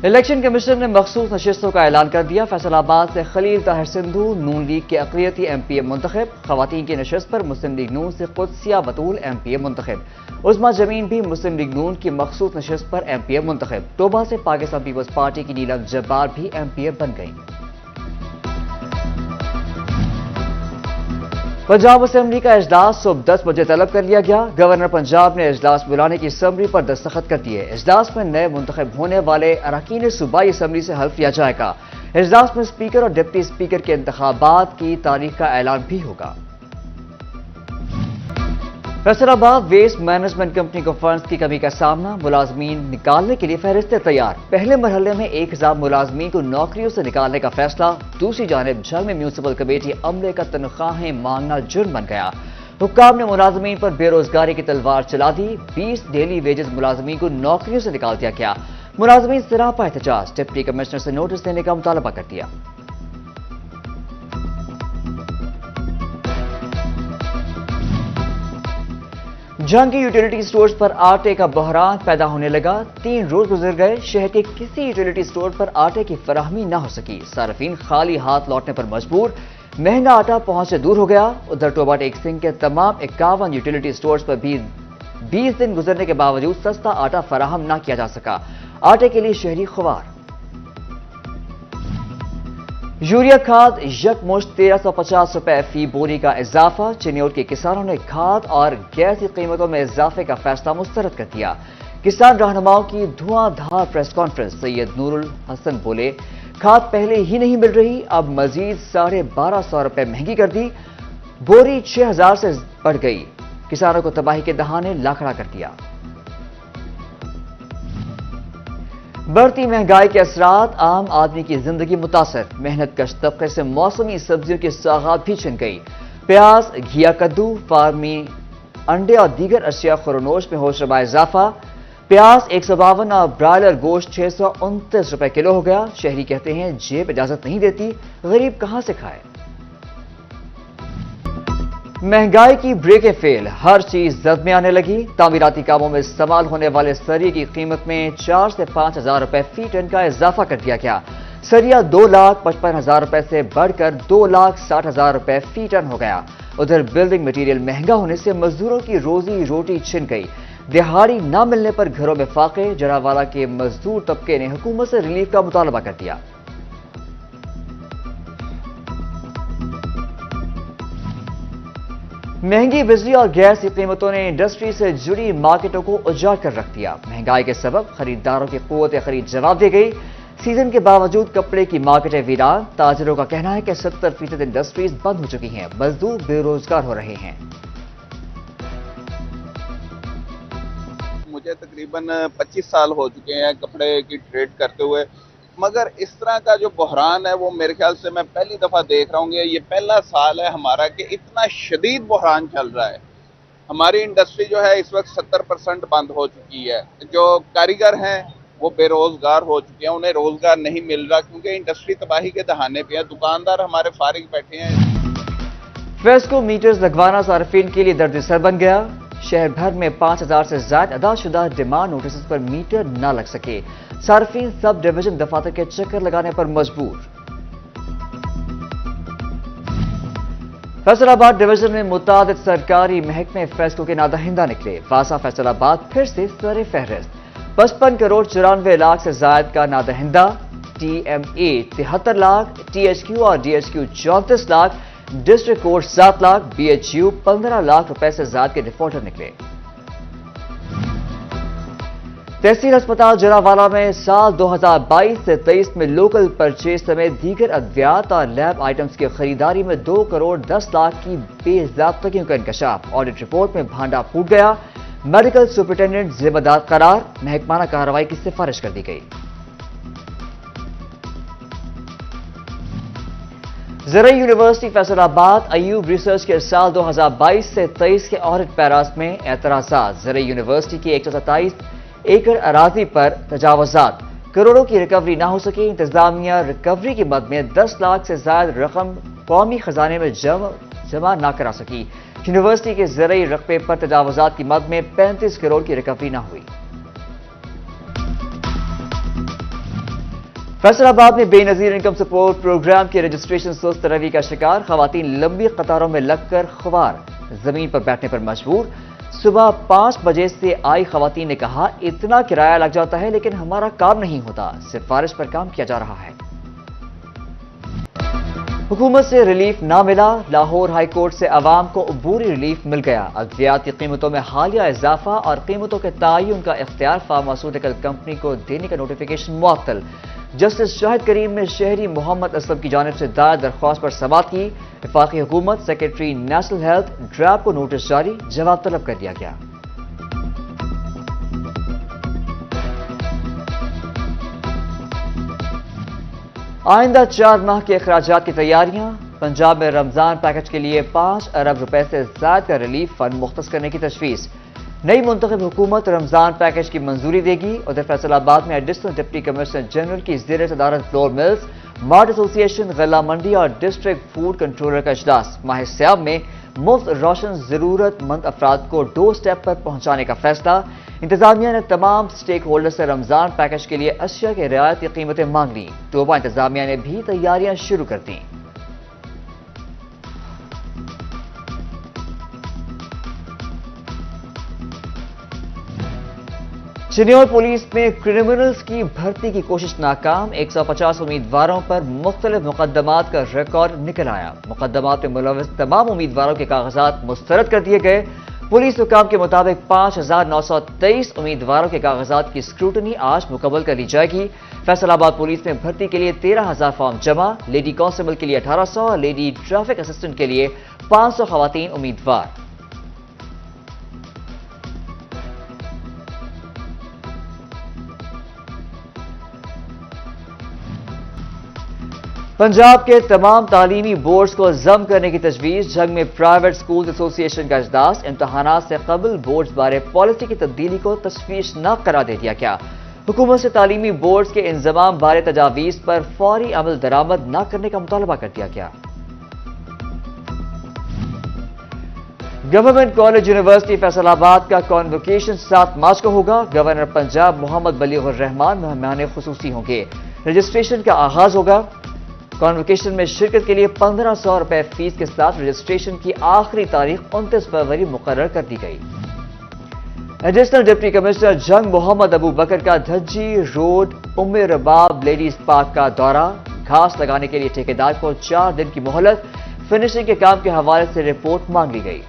Election commission نے مخصوص نشستوں کا اعلان کر دیا۔ فیصلاباد سے خلیل طاہر سندھو نون لیگ کے اقلیتی ایم پی اے منتخب، خواتین کی نشست پر مسلم لیگ نون سے قدسیہ بطول ایم پی اے منتخب، عظمیٰ جمین بھی مسلم لیگ نون کی مخصوص نشست پر ایم پی اے منتخب، ٹوبہ سے پاکستان پیپلز پارٹی کی نیلم جبار بھی ایم پی اے بن گئیں۔ پنجاب اسمبلی کا اجلاس صبح 10 بجے طلب کر لیا گیا۔ گورنر پنجاب نے اجلاس بلانے کی سمری پر دستخط کر دیے۔ اجلاس میں نئے منتخب ہونے والے اراکین صوبائی اسمبلی سے حلف لیا جائے گا۔ اجلاس میں اسپیکر اور ڈپٹی اسپیکر کے انتخابات کی تاریخ کا اعلان بھی ہوگا۔ فیصل آباد ویسٹ مینجمنٹ کمپنی کو فنڈز کی کمی کا سامنا، ملازمین نکالنے کے لیے فہرستیں تیار۔ پہلے مرحلے میں 1000 ملازمین کو نوکریوں سے نکالنے کا فیصلہ۔ دوسری جانب جھنگ میں میونسپل کمیٹی عملے کا تنخواہیں مانگنا جرم بن گیا۔ حکام نے ملازمین پر بے روزگاری کی تلوار چلا دی۔ 20 ڈیلی ویجز ملازمین کو نوکریوں سے نکال دیا گیا۔ ملازمین سراپا احتجاج، ڈپٹی کمشنر سے نوٹس دینے کا مطالبہ کر دیا۔ جھنگ کی یوٹیلیٹی سٹورز پر آٹے کا بحران پیدا ہونے لگا۔ 3 روز گزر گئے، شہر کے کسی یوٹیلیٹی سٹور پر آٹے کی فراہمی نہ ہو سکی۔ صارفین خالی ہاتھ لوٹنے پر مجبور، مہنگا آٹا پہنچ سے دور ہو گیا۔ ادھر ٹوبہ ٹیک سنگھ کے تمام 51 یوٹیلیٹی سٹورز پر بھی 20 دن گزرنے کے باوجود سستا آٹا فراہم نہ کیا جا سکا۔ آٹے کے لیے شہری خوار۔ یوریا کھاد یکمشت 1350 روپے فی بوری کا اضافہ، چنیوٹ کے کسانوں نے کھاد اور گیس کی قیمتوں میں اضافے کا فیصلہ مسترد کر دیا۔ کسان رہنماؤں کی دھواں دھار پریس کانفرنس، سید نور الحسن بولے کھاد پہلے ہی نہیں مل رہی، اب مزید 1250 روپے مہنگی کر دی، بوری 6000 سے بڑھ گئی، کسانوں کو تباہی کے دہانے لاکھڑا کر دیا۔ بڑھتی مہنگائی کے اثرات، عام آدمی کی زندگی متاثر، محنت کش طبقے سے موسمی سبزیوں کی سوغات بھی چھن گئی۔ پیاز، گھیا کدو، فارمی انڈے اور دیگر اشیاء خورنوش میں ہوش ربا اضافہ۔ پیاز 152 اور برائلر گوشت 629 روپے کلو ہو گیا۔ شہری کہتے ہیں جیب اجازت نہیں دیتی، غریب کہاں سے کھائے۔ مہنگائی کی بریکیں فیل، ہر چیز زد میں آنے لگی۔ تعمیراتی کاموں میں استعمال ہونے والے سریے کی قیمت میں 4 سے 5000 روپے فی ٹن کا اضافہ کر دیا گیا۔ سریا 2,55,000 روپے سے بڑھ کر 2,60,000 روپے فی ٹن ہو گیا۔ ادھر بلڈنگ مٹیریل مہنگا ہونے سے مزدوروں کی روزی روٹی چھن گئی۔ دہاڑی نہ ملنے پر گھروں میں فاقے، جڑاوالا کے مزدور طبقے نے حکومت سے ریلیف کا مطالبہ کر دیا۔ مہنگی بجلی اور گیس کی قیمتوں نے انڈسٹری سے جڑی مارکیٹوں کو اجاڑ کر رکھ دیا۔ مہنگائی کے سبب خریداروں کی قوت خرید جواب دے گئی۔ سیزن کے باوجود کپڑے کی مارکیٹیں ویران، تاجروں کا کہنا ہے کہ 70% انڈسٹریز بند ہو چکی ہیں، مزدور بے روزگار ہو رہے ہیں۔ مجھے تقریباً 25 سال ہو چکے ہیں کپڑے کی ٹریڈ کرتے ہوئے، مگر اس طرح کا جو بحران ہے وہ میرے خیال سے میں پہلی دفعہ دیکھ رہا ہوں گا۔ یہ پہلا سال ہے ہمارا کہ اتنا شدید بحران چل رہا ہے۔ ہماری انڈسٹری جو ہے اس وقت 70% بند ہو چکی ہے۔ جو کاریگر ہیں وہ بے روزگار ہو چکے ہیں، انہیں روزگار نہیں مل رہا کیونکہ انڈسٹری تباہی کے دہانے پہ ہے۔ دکاندار ہمارے فارغ بیٹھے ہیں۔ فیسکو میٹرز لگوانا صارفین کے لیے درد سر بن گیا۔ شہر بھر میں 5000 سے زائد ادا شدہ ڈیمانڈ نوٹسز پر میٹر نہ لگ سکے۔ صارفین سب ڈویژن دفاتر کے چکر لگانے پر مجبور۔ فیصل آباد ڈویژن میں متعدد سرکاری محکمے فیسکو کے نادہندہ نکلے۔ واسا فیصل آباد پھر سے سر فہرست، 55 کروڑ 94 لاکھ سے زائد کا نادہندہ۔ T M A 73 lakh, T H Q اور D H Q 34 lakh, district court 7 lakh, B H U 15 lakh روپے سے زائد کے ڈیفالٹر نکلے۔ تحصیل ہسپتال جڑاوالا میں سال 2022 سے 23 میں لوکل پرچیز سمیت دیگر ادویات اور لیب آئٹمز کی خریداری میں 2 کروڑ 10 لاکھ کی بے ضابطگیوں کا انکشاف۔ آڈٹ رپورٹ میں بھانڈا پھوٹ گیا، میڈیکل سپرنٹینڈنٹ ذمہ دار قرار، محکمانہ کارروائی کی سفارش کر دی گئی۔ زرعی یونیورسٹی فیصل آباد ایوب ریسرچ کے سال 2022 سے 23 کے آڈٹ پیراس میں اعتراضات۔ زرعی یونیورسٹی کی 127 ایکڑ اراضی پر تجاوزات، کروڑوں کی ریکوری نہ ہو سکی۔ انتظامیہ ریکوری کی مد میں 10 لاکھ سے زائد رقم قومی خزانے میں جمع نہ کرا سکی۔ یونیورسٹی کے زرعی رقبے پر تجاوزات کی مد میں 35 کروڑ کی ریکوری نہ ہوئی۔ فیصل آباد میں بے نظیر انکم سپورٹ پروگرام کی رجسٹریشن سست روی کا شکار، خواتین لمبی قطاروں میں لگ کر خوار، زمین پر بیٹھنے پر مجبور۔ صبح 5 بجے سے آئی خواتین نے کہا اتنا کرایہ لگ جاتا ہے لیکن ہمارا کام نہیں ہوتا، سفارش پر کام کیا جا رہا ہے۔ حکومت سے ریلیف نہ ملا، لاہور ہائی کورٹ سے عوام کو عبوری ریلیف مل گیا۔ ادویات کی قیمتوں میں حالیہ اضافہ اور قیمتوں کے تعین کا اختیار فارماسیوٹیکل کمپنی کو دینے کا نوٹیفیکیشن معطل۔ جسٹس شاہد کریم نے شہری محمد اسلم کی جانب سے دائر درخواست پر سماعت کی۔ وفاقی حکومت سیکرٹری نیشنل ہیلتھ ڈراپ کو نوٹس جاری، جواب طلب کر دیا گیا۔ آئندہ 4 ماہ کے اخراجات کی تیاریاں، پنجاب میں رمضان پیکج کے لیے 5 ارب روپے سے زائد کا ریلیف فنڈ مختص کرنے کی تجویز۔ نئی منتخب حکومت رمضان پیکج کی منظوری دے گی۔ ادھر فیصل آباد میں ایڈیشنل ڈپٹی کمشنر جنرل کی زیر صدارت فلور ملز، مارٹ ایسوسی ایشن، غلہ منڈی اور ڈسٹرکٹ فوڈ کنٹرولر کا اجلاس۔ ماہ سیاب میں مفت راشن ضرورت مند افراد کو ڈور سٹیپ پر پہنچانے کا فیصلہ۔ انتظامیہ نے تمام سٹیک ہولڈر سے رمضان پیکج کے لیے اشیاء کی رعایتی قیمتیں مانگ لیں۔ توبہ انتظامیہ نے بھی تیاریاں شروع کر دیں۔ چنیور پولیس میں کرمنلز کی بھرتی کی کوشش ناکام، 150 امیدواروں پر مختلف مقدمات کا ریکارڈ نکل آیا۔ مقدمات میں ملوث تمام امیدواروں کے کاغذات مسترد کر دیے گئے۔ پولیس حکام کے مطابق 5923 امیدواروں کے کاغذات کی اسکروٹنی آج مکمل کر لی جائے گی۔ فیصل آباد پولیس میں بھرتی کے لیے 13,000 فارم جمع، لیڈی کانسٹیبل کے لیے 1800، لیڈی ٹریفک اسسٹنٹ کے لیے 500 خواتین امیدوار۔ پنجاب کے تمام تعلیمی بورڈز کو ضم کرنے کی تجویز، جنگ میں پرائیویٹ سکولز ایسوسی ایشن کا اجلاس۔ امتحانات سے قبل بورڈز بارے پالیسی کی تبدیلی کو تشویشناک قرار دے دیا گیا۔ حکومت سے تعلیمی بورڈز کے انضمام بارے تجاویز پر فوری عمل درآمد نہ کرنے کا مطالبہ کر دیا گیا۔ گورنمنٹ کالج یونیورسٹی فیصل آباد کا کانوکیشن 7 مارچ کو ہوگا۔ گورنر پنجاب محمد بلیغ الرحمان مہمان خصوصی ہوں گے۔ رجسٹریشن کا آغاز ہوگا۔ کانوکیشن میں شرکت کے لیے 1500 روپے فیس کے ساتھ رجسٹریشن کی آخری تاریخ 29 فروری مقرر کر دی گئی۔ ایڈیشنل ڈپٹی کمشنر جنگ محمد ابو بکر کا دھجی روڈ ام رباب لیڈیز پارک کا دورہ، گھاس لگانے کے لیے ٹھیکیدار کو 4 دن کی مہلت، فنشنگ کے کام کے حوالے سے رپورٹ مانگ لی گئی۔